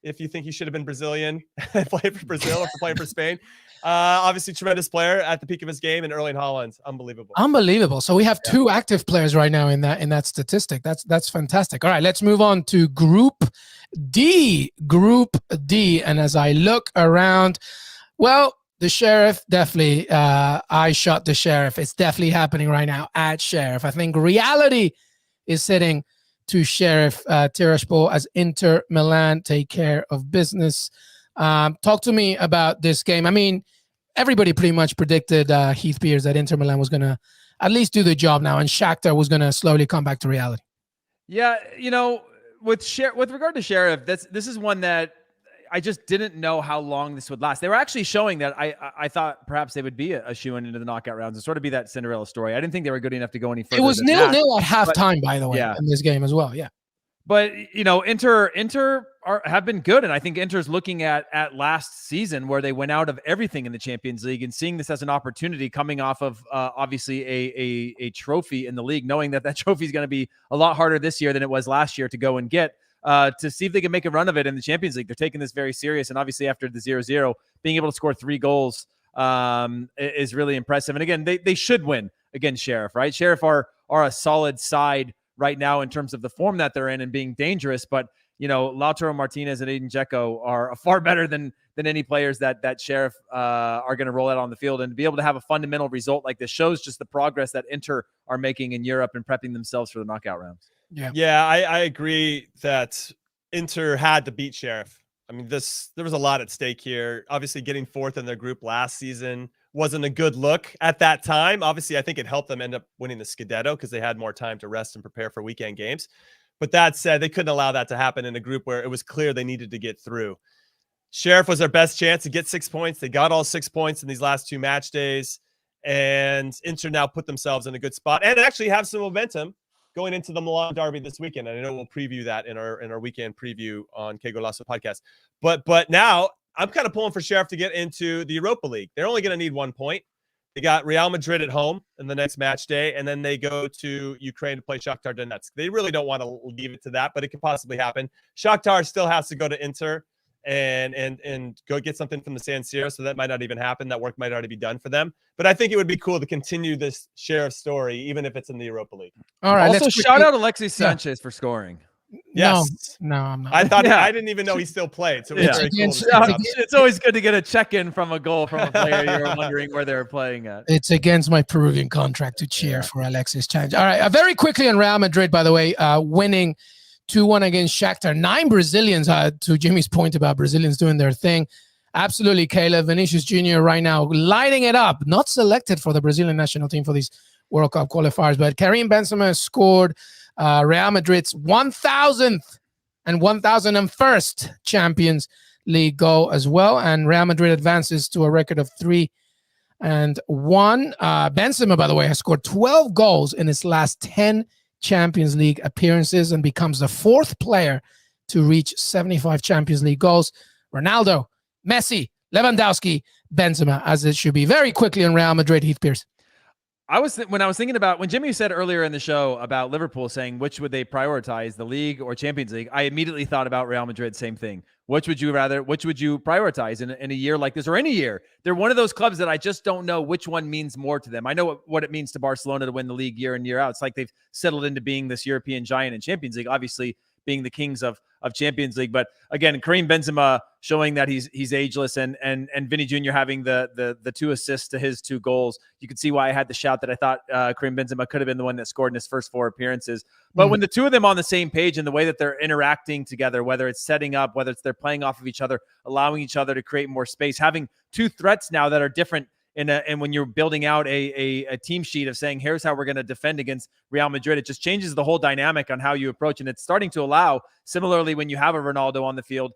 if you think he should have been Brazilian and played for Brazil or playing for Spain. Obviously, tremendous player at the peak of his game, and Erling Haaland, unbelievable. So we have 2 active players right now in that statistic. That's fantastic. All right, let's move on to Group D. Group D, and as I look around, well, the Sheriff definitely. I shot the Sheriff. It's definitely happening right now at Sheriff. I think reality is sitting to Sheriff Tiraspol as Inter Milan take care of business. Talk to me about this game. I mean, everybody pretty much predicted Heath Pierce that Inter Milan was going to at least do the job now, and Shakhtar was going to slowly come back to reality. Yeah, with regard to Sheriff, this is one that I just didn't know how long this would last. They were actually showing that I thought perhaps they would be a shoe-in into the knockout rounds and sort of be that Cinderella story. I didn't think they were good enough to go any further. It was 0-0 at halftime, by the way, in this game as well. Yeah. But Inter have been good, and I think Inter's looking at last season where they went out of everything in the Champions League and seeing this as an opportunity, coming off of obviously a trophy in the league, knowing that trophy is going to be a lot harder this year than it was last year to go and get. To see if they can make a run of it in the Champions League. They're taking this very serious, and obviously after the 0-0, being able to score 3 goals is really impressive. And again, they should win against Sheriff, right? Sheriff are a solid side right now in terms of the form that they're in and being dangerous, but Lautaro Martinez and Edin Dzeko are far better than any players that Sheriff are going to roll out on the field. And to be able to have a fundamental result like this shows just the progress that Inter are making in Europe and prepping themselves for the knockout rounds. Yeah, I agree that Inter had to beat Sheriff. I mean, there was a lot at stake here. Obviously, getting 4th in their group last season wasn't a good look at that time. Obviously, I think it helped them end up winning the Scudetto because they had more time to rest and prepare for weekend games. But that said, they couldn't allow that to happen in a group where it was clear they needed to get through. Sheriff was their best chance to get 6 points. They got all 6 points in these last 2 match days, and Inter now put themselves in a good spot and actually have some momentum going into the Milan derby this weekend. And I know we'll preview that in our weekend preview on Qué Golazo podcast. But now I'm kind of pulling for Sheriff to get into the Europa League. They're only going to need 1 point. They got Real Madrid at home in the next match day, and then they go to Ukraine to play Shakhtar Donetsk. They really don't want to leave it to that, but it could possibly happen. Shakhtar still has to go to Inter and go get something from the San Siro, so that might not even happen. That work might already be done for them. But I think it would be cool to continue this Sheriff story, even if it's in the Europa League. All right. Also, shout out Alexis Sanchez for scoring. Yes. No, I'm not. I thought Yeah. I didn't even know he still played. So it was Yeah. very cool. Against- To see him out. It's always good to get a check-in from a goal from a player you're wondering where they're playing at. It's against my Peruvian contract to cheer for Alexis Challenge. All right, very quickly on Real Madrid, by the way, winning 2-1 against Shakhtar. 9 Brazilians, to Jimmy's point about Brazilians doing their thing. Absolutely, Caleb. Vinicius Jr. right now lighting it up. Not selected for the Brazilian national team for these World Cup qualifiers, but Karim Benzema scored Real Madrid's 1,000th and 1,001st Champions League goal as well. And Real Madrid advances to a record of 3-1. Benzema, by the way, has scored 12 goals in his last 10 Champions League appearances and becomes the 4th player to reach 75 Champions League goals. Ronaldo, Messi, Lewandowski, Benzema, as it should be. Very quickly on Real Madrid, Heath Pierce. When I was thinking about when Jimmy said earlier in the show about Liverpool saying which would they prioritize, the league or Champions League, I immediately thought about Real Madrid. Same thing. Which would you prioritize in a year like this or any year? They're one of those clubs that I just don't know which one means more to them. I know what it means to Barcelona to win the league year in, year out. It's like they've settled into being this European giant in Champions League, obviously being the kings of Champions League. But again, Karim Benzema showing that he's ageless, and Vinny Jr. having the 2 assists to his 2 goals. You could see why I had the shout that I thought Karim Benzema could have been the one that scored in his first 4 appearances. But when the 2 of them on the same page and the way that they're interacting together, whether it's setting up, whether it's they're playing off of each other, allowing each other to create more space, having 2 threats now that are different. And when you're building out a team sheet of saying, here's how we're going to defend against Real Madrid, it just changes the whole dynamic on how you approach. And it's starting to allow, similarly, when you have a Ronaldo on the field,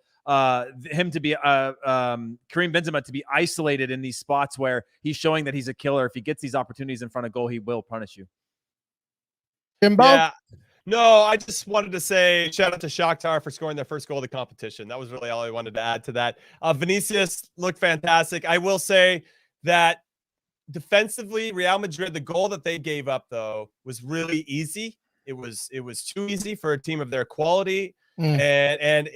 him to be Karim Benzema to be isolated in these spots where he's showing that he's a killer. If he gets these opportunities in front of goal, he will punish you. Jimbo? Yeah. No, I just wanted to say shout out to Shakhtar for scoring their first goal of the competition. That was really all I wanted to add to that. Vinicius looked fantastic. I will say that defensively, Real Madrid, the goal that they gave up though was really easy. It was too easy for a team of their quality. And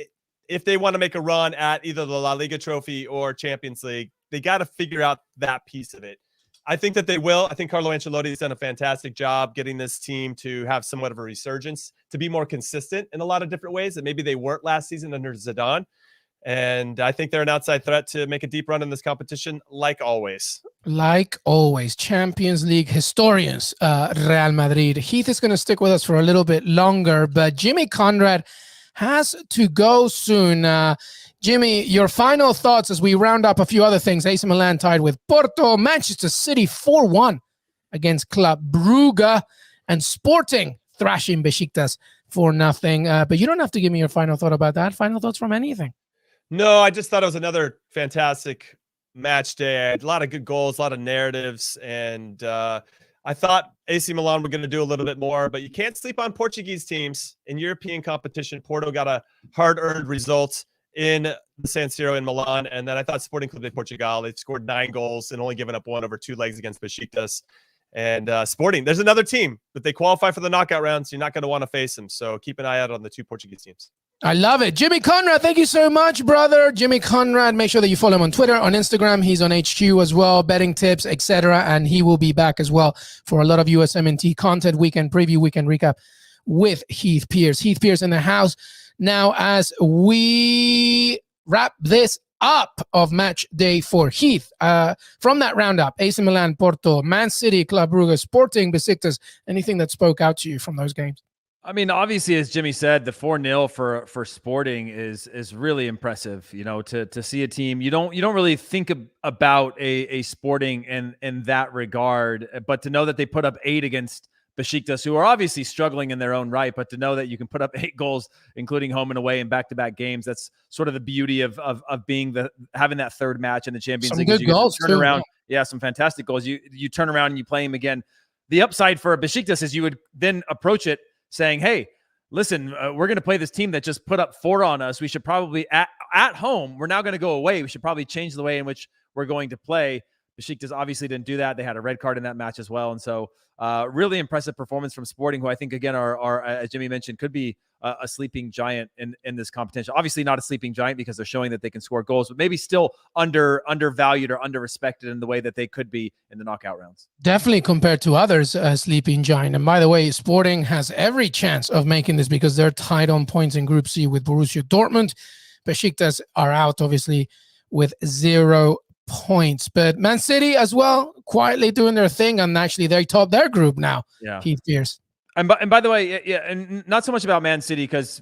if they want to make a run at either the La Liga trophy or Champions League, they got to figure out that piece of it. I think that they will. I think Carlo Ancelotti has done a fantastic job getting this team to have somewhat of a resurgence, to be more consistent in a lot of different ways that maybe they weren't last season under Zidane. And I think they're an outside threat to make a deep run in this competition, like always. Like always, Champions League historians, Real Madrid. Heath is going to stick with us for a little bit longer, but Jimmy Conrad has to go soon. Jimmy, your final thoughts as we round up a few other things. AC Milan tied with Porto, Manchester City 4-1 against Club Brugge, and Sporting thrashing Besiktas 4-0. But you don't have to give me your final thought about that. Final thoughts from anything. No, I just thought it was another fantastic match day. A lot of good goals, a lot of narratives, and I thought AC Milan were going to do a little bit more, but you can't sleep on Portuguese teams in European competition. Porto got a hard-earned result in the San Siro in Milan, and then I thought Sporting Club de Portugal, they scored 9 goals and only given up 1 over 2 legs against Besiktas. And Sporting, there's another team, but they qualify for the knockout rounds. You're not going to want to face them, so keep an eye out on the 2 Portuguese teams. I love it. Jimmy Conrad, thank you so much, brother. Jimmy Conrad, make sure that you follow him on Twitter, on Instagram. He's on HQ as well, betting tips, etc. And he will be back as well for a lot of USMNT content, weekend preview, weekend recap with Heath Pierce. Heath Pierce in the house. Now, as we wrap this up of match day for Heath, from that roundup, AC Milan, Porto, Man City, Club Brugge, Sporting, Besiktas, anything that spoke out to you from those games? I mean, obviously, as Jimmy said, the 4-0 for Sporting is really impressive. You know, to see a team you don't really think about a Sporting in that regard, but to know that they put up 8 against Besiktas, who are obviously struggling in their own right, but to know that you can put up 8 goals, including home and away in back-to-back games, that's sort of the beauty of being having that third match in the Champions League. Some good goals turn around, yeah, some fantastic goals. You turn around and you play them again. The upside for Besiktas is you would then approach it saying, hey, listen, we're going to play this team that just put up 4 on us. We should probably, at home, we're now going to go away. We should probably change the way in which we're going to play. Besiktas obviously didn't do that. They had a red card in that match as well. And so really impressive performance from Sporting, who I think, again, are as Jimmy mentioned, could be a sleeping giant in this competition. Obviously not a sleeping giant because they're showing that they can score goals, but maybe still undervalued or under-respected in the way that they could be in the knockout rounds. Definitely compared to others, sleeping giant. And by the way, Sporting has every chance of making this because they're tied on points in Group C with Borussia Dortmund. Besiktas are out, obviously, with 0 points. But Man City as well, quietly doing their thing, and actually they top their group now. Yeah, Keith Pierce. And by the way, yeah, and not so much about Man City because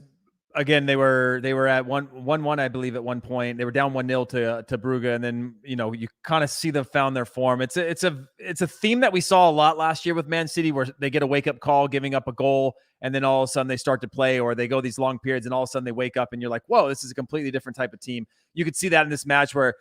again they were at 1-1, I believe, at one point. They were down 1-0 to Brugge, and then you kind of see them found their form. It's a theme that we saw a lot last year with Man City, where they get a wake up call, giving up a goal, and then all of a sudden they start to play, or they go these long periods, and all of a sudden they wake up, and you're like, whoa, this is a completely different type of team. You could see that in this match where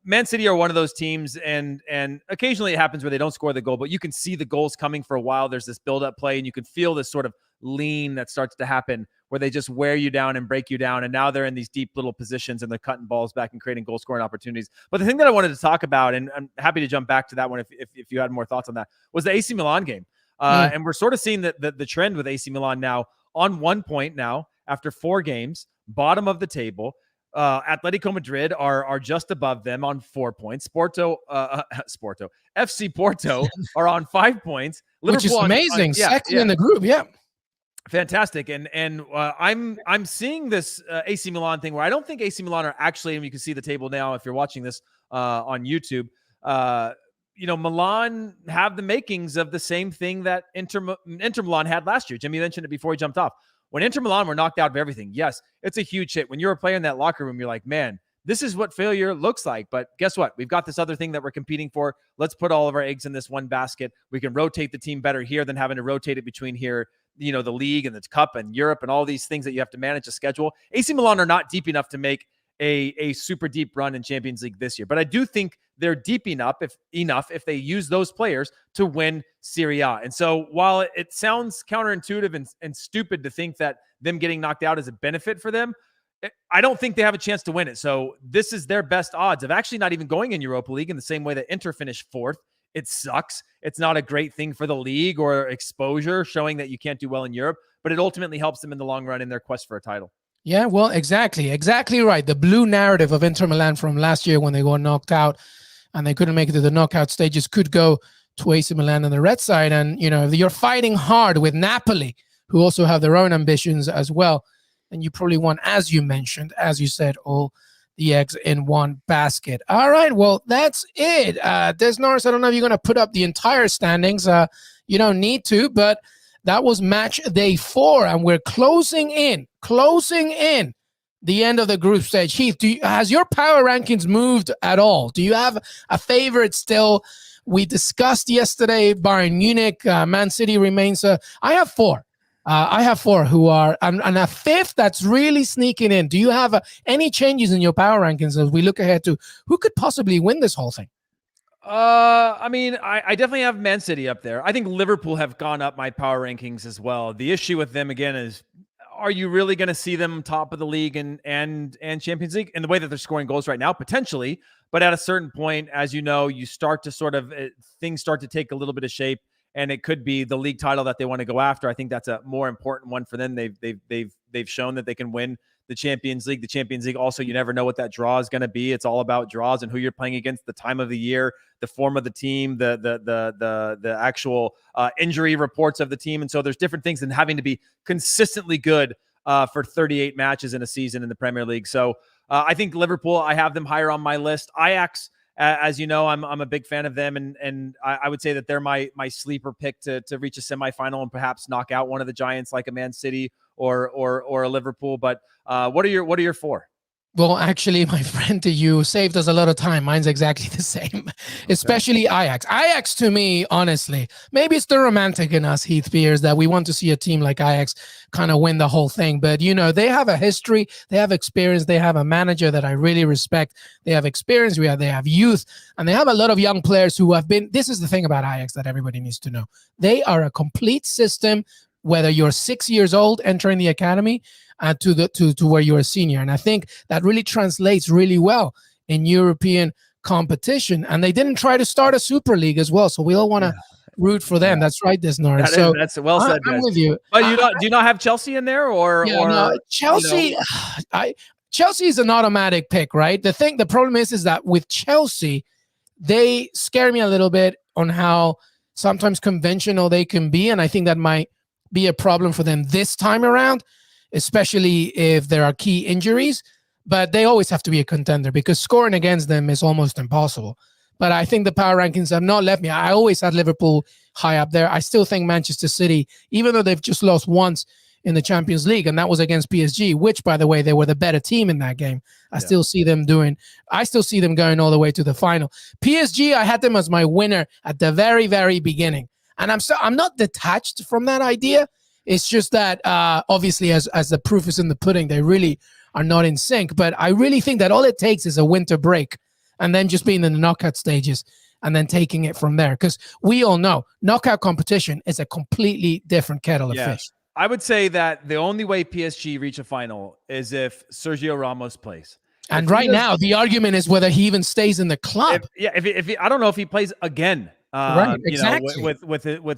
Man City are one of those teams, and occasionally it happens where they don't score the goal, but you can see the goals coming for a while. There's this build-up play, and you can feel this sort of lean that starts to happen where they just wear you down and break you down, and now they're in these deep little positions, and they're cutting balls back and creating goal-scoring opportunities. But the thing that I wanted to talk about, and I'm happy to jump back to that one if you had more thoughts on that, was the AC Milan game. And we're sort of seeing the trend with AC Milan now on 1 point now after 4 games, bottom of the table. Atletico Madrid are just above them on 4 points. FC Porto are on 5 points. Liverpool which is amazing. Second in the group, yeah. Fantastic. And I'm seeing this AC Milan thing where I don't think AC Milan are actually, and you can see the table now if you're watching this on YouTube. Milan have the makings of the same thing that Inter Milan had last year. Jimmy mentioned it before he jumped off. When Inter Milan were knocked out of everything, yes, it's a huge hit. When you're a player in that locker room, you're like, man, this is what failure looks like. But guess what? We've got this other thing that we're competing for. Let's put all of our eggs in this one basket. We can rotate the team better here than having to rotate it between here, the league and the cup and Europe and all these things that you have to manage a schedule. AC Milan are not deep enough to make a super deep run in Champions League this year. But I do think they're deep enough if they use those players to win Serie A. And so while it sounds counterintuitive and stupid to think that them getting knocked out is a benefit for them, I don't think they have a chance to win it. So this is their best odds of actually not even going in Europa League in the same way that Inter finished 4th. It sucks. It's not a great thing for the league or exposure, showing that you can't do well in Europe, but it ultimately helps them in the long run in their quest for a title. Yeah, well, exactly right. The blue narrative of Inter Milan from last year when they got knocked out and they couldn't make it to the knockout stages could go to AC Milan on the red side. And, you're fighting hard with Napoli, who also have their own ambitions as well. And you probably want, as you mentioned, as you said, all the eggs in one basket. All right, well, that's it. Des Norris, I don't know if you're going to put up the entire standings. You don't need to, but that was match day 4, and we're closing in the end of the group stage. Heath, has your power rankings moved at all? Do you have a favorite still? We discussed yesterday Bayern Munich, Man City remains. I have 4. I have 4 who are, and a 5th that's really sneaking in. Do you have any changes in your power rankings as we look ahead to who could possibly win this whole thing? I definitely have Man City up there. I think Liverpool have gone up my power rankings as well. The issue with them again is, are you really going to see them top of the league and Champions League in the way that they're scoring goals right now? Potentially, but at a certain point, as you know, you start to sort of things start to take a little bit of shape, and it could be the league title that they want to go after. I think that's a more important one for them. They've shown that they can win the Champions League. The Champions League also, you never know what that draw is going to be. It's all about draws and who you're playing against, the time of the year, the form of the team, the actual injury reports of the team. And so there's different things than having to be consistently good for 38 matches in a season in the Premier League. So I think Liverpool, I have them higher on my list. Ajax, as you know, I'm a big fan of them, and I would say that they're my sleeper pick to reach a semifinal and perhaps knock out one of the giants like a Man City or a Liverpool. But what are your 4? Well, actually, my friend, to you saved us a lot of time. Mine's exactly the same, especially Ajax. Ajax, to me, honestly, maybe it's the romantic in us, Heath Pierce, that we want to see a team like Ajax kind of win the whole thing. But, they have a history, they have experience, they have a manager that I really respect. They have experience, they have youth, and they have a lot of young players who have been, this is the thing about Ajax that everybody needs to know. They are a complete system, whether you're 6 years old entering the academy to where you're a senior. And I think that really translates really well in European competition. And they didn't try to start a super league as well. So we all want to root for them. Yeah. That's right, Desnard. That So that's well said, I'm Des. with you. But do you not have Chelsea in there, or Yeah, no, Chelsea. Chelsea is an automatic pick, right? The problem is that with Chelsea, they scare me a little bit on how sometimes conventional they can be, and I think that might be a problem for them this time around, especially if there are key injuries. But they always have to be a contender because scoring against them is almost impossible. But I think the power rankings have not left me. I always had Liverpool high up there. I still think Manchester City, even though they've just lost once in the Champions League, and that was against PSG, which, by the way, they were the better team in that game. I still see them going all the way to the final. PSG, I had them as my winner at the very, very beginning. And I'm not detached from that idea. It's just that obviously as the proof is in the pudding, they really are not in sync. But I really think that all it takes is a winter break and then just being in the knockout stages and then taking it from there. Because we all know knockout competition is a completely different kettle of fish. I would say that the only way PSG reach a final is if Sergio Ramos plays. And right now, the argument is whether he even stays in the club. If I don't know if he plays again. Right, exactly. With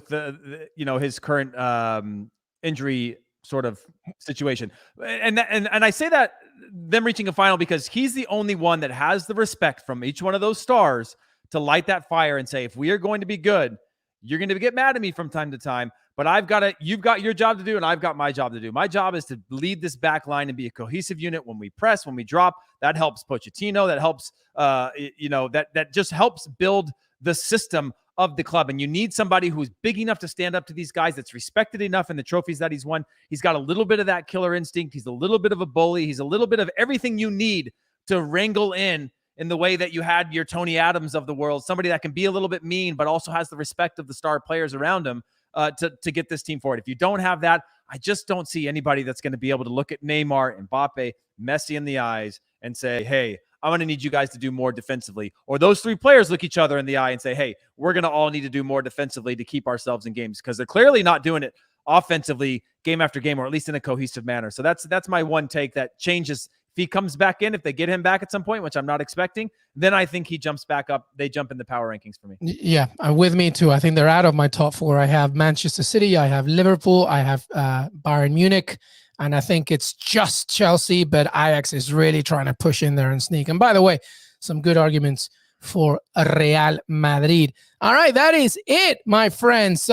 the his current injury sort of situation, and I say that them reaching a final because he's the only one that has the respect from each one of those stars to light that fire and say, if we are going to be good, you're going to get mad at me from time to time. But you've got your job to do, and I've got my job to do. My job is to lead this back line and be a cohesive unit when we press, when we drop. That helps Pochettino. That helps, that just helps build the system of the club. And you need somebody who's big enough to stand up to these guys, that's respected enough in the trophies that he's won. He's got a little bit of that killer instinct. He's a little bit of a bully. He's a little bit of everything you need to wrangle in the way that you had your Tony Adams of the world, somebody that can be a little bit mean, but also has the respect of the star players around him. To get this team forward. If you don't have that, I just don't see anybody that's going to be able to look at Neymar, Mbappe, Messi in the eyes and say, hey, I'm going to need you guys to do more defensively. Or those three players look each other in the eye and say, hey, we're going to all need to do more defensively to keep ourselves in games, because they're clearly not doing it offensively game after game, or at least in a cohesive manner. So that's my one take that changes. If he comes back in, if they get him back at some point, which I'm not expecting, then I think he jumps back up. They jump in the power rankings for me. Yeah, with me too. I think they're out of my top four. I have Manchester City, I have Liverpool, I have Bayern Munich, and I think it's just Chelsea, but Ajax is really trying to push in there and sneak. And by the way, some good arguments for Real Madrid. All right, that is it, my friends.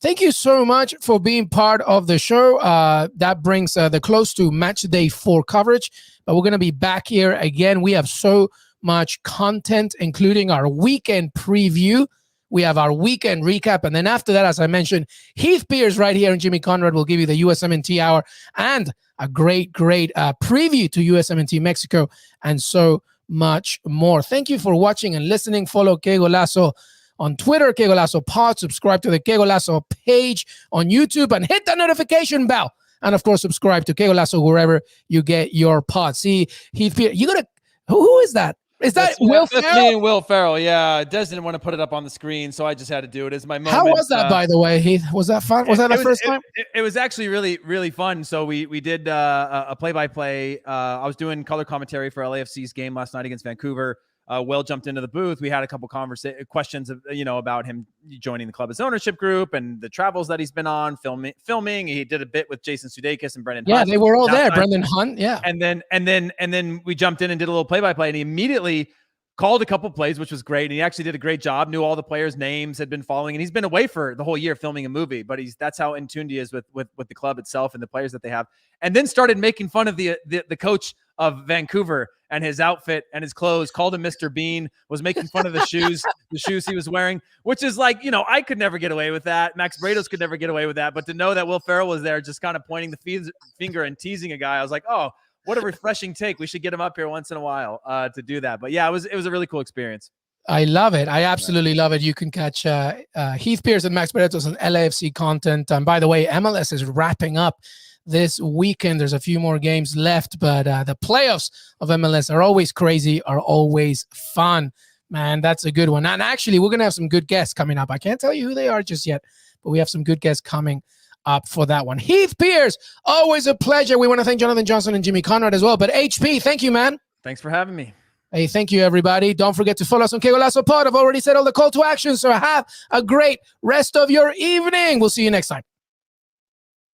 Thank you so much for being part of the show. That brings the close to match day 4 coverage, but we're going to be back here again. We have so much content, including our weekend preview. We have our weekend recap. And then after that, as I mentioned, Heath Pierce right here and Jimmy Conrad will give you the USMNT hour and a great preview to USMNT Mexico and so much more. Thank you for watching and listening. Follow Qué Golazo on Twitter, Qué Golazo Pod. Subscribe to the Qué Golazo page on YouTube and hit the notification bell. And of course, subscribe to Qué Golazo wherever you get your pod. See, Heath Pierce, who is that? Is that Will Ferrell? That's me and Will Ferrell. Yeah, Des didn't want to put it up on the screen, so I just had to do it. It's my moment. How was that, by the way, Heath? Was that fun? Was that the first time? It was actually really, really fun. So we did a play-by-play. I was doing color commentary for LAFC's game last night against Vancouver. Will jumped into the booth. We had a couple questions about him joining the club's ownership group and the travels that he's been on filming. He did a bit with Jason Sudeikis and Brendan Hunt. Yeah, they were all there. Brendan Hunt. Yeah. And then we jumped in and did a little play-by-play, and he immediately called a couple plays, which was great. And he actually did a great job, knew all the players' names, had been following, and he's been away for the whole year filming a movie, but that's how in tune he is with the club itself and the players that they have. And then started making fun of the coach of Vancouver and his outfit and his clothes, called him Mr. Bean, was making fun of the shoes he was wearing, which is like, I could never get away with that. Max Bredos could never get away with that. But to know that Will Ferrell was there just kind of pointing the finger and teasing a guy, I was like, oh, what a refreshing take. We should get him up here once in a while to do that. But yeah, it was a really cool experience. I love it. I absolutely love it. You can catch Heath Pierce and Max Bredos on LAFC content. By the way, MLS is wrapping up this weekend. There's a few more games left, but the playoffs of MLS are always crazy, are always fun. Man, that's a good one. And actually, we're going to have some good guests coming up. I can't tell you who they are just yet, but we have some good guests coming up for that one. Heath Pierce, always a pleasure. We want to thank Jonathan Johnson and Jimmy Conrad as well. But HP, thank you, man. Thanks for having me. Hey, thank you, everybody. Don't forget to follow us on Qué Golazo Pod. I've already said all the call to action, so have a great rest of your evening. We'll see you next time.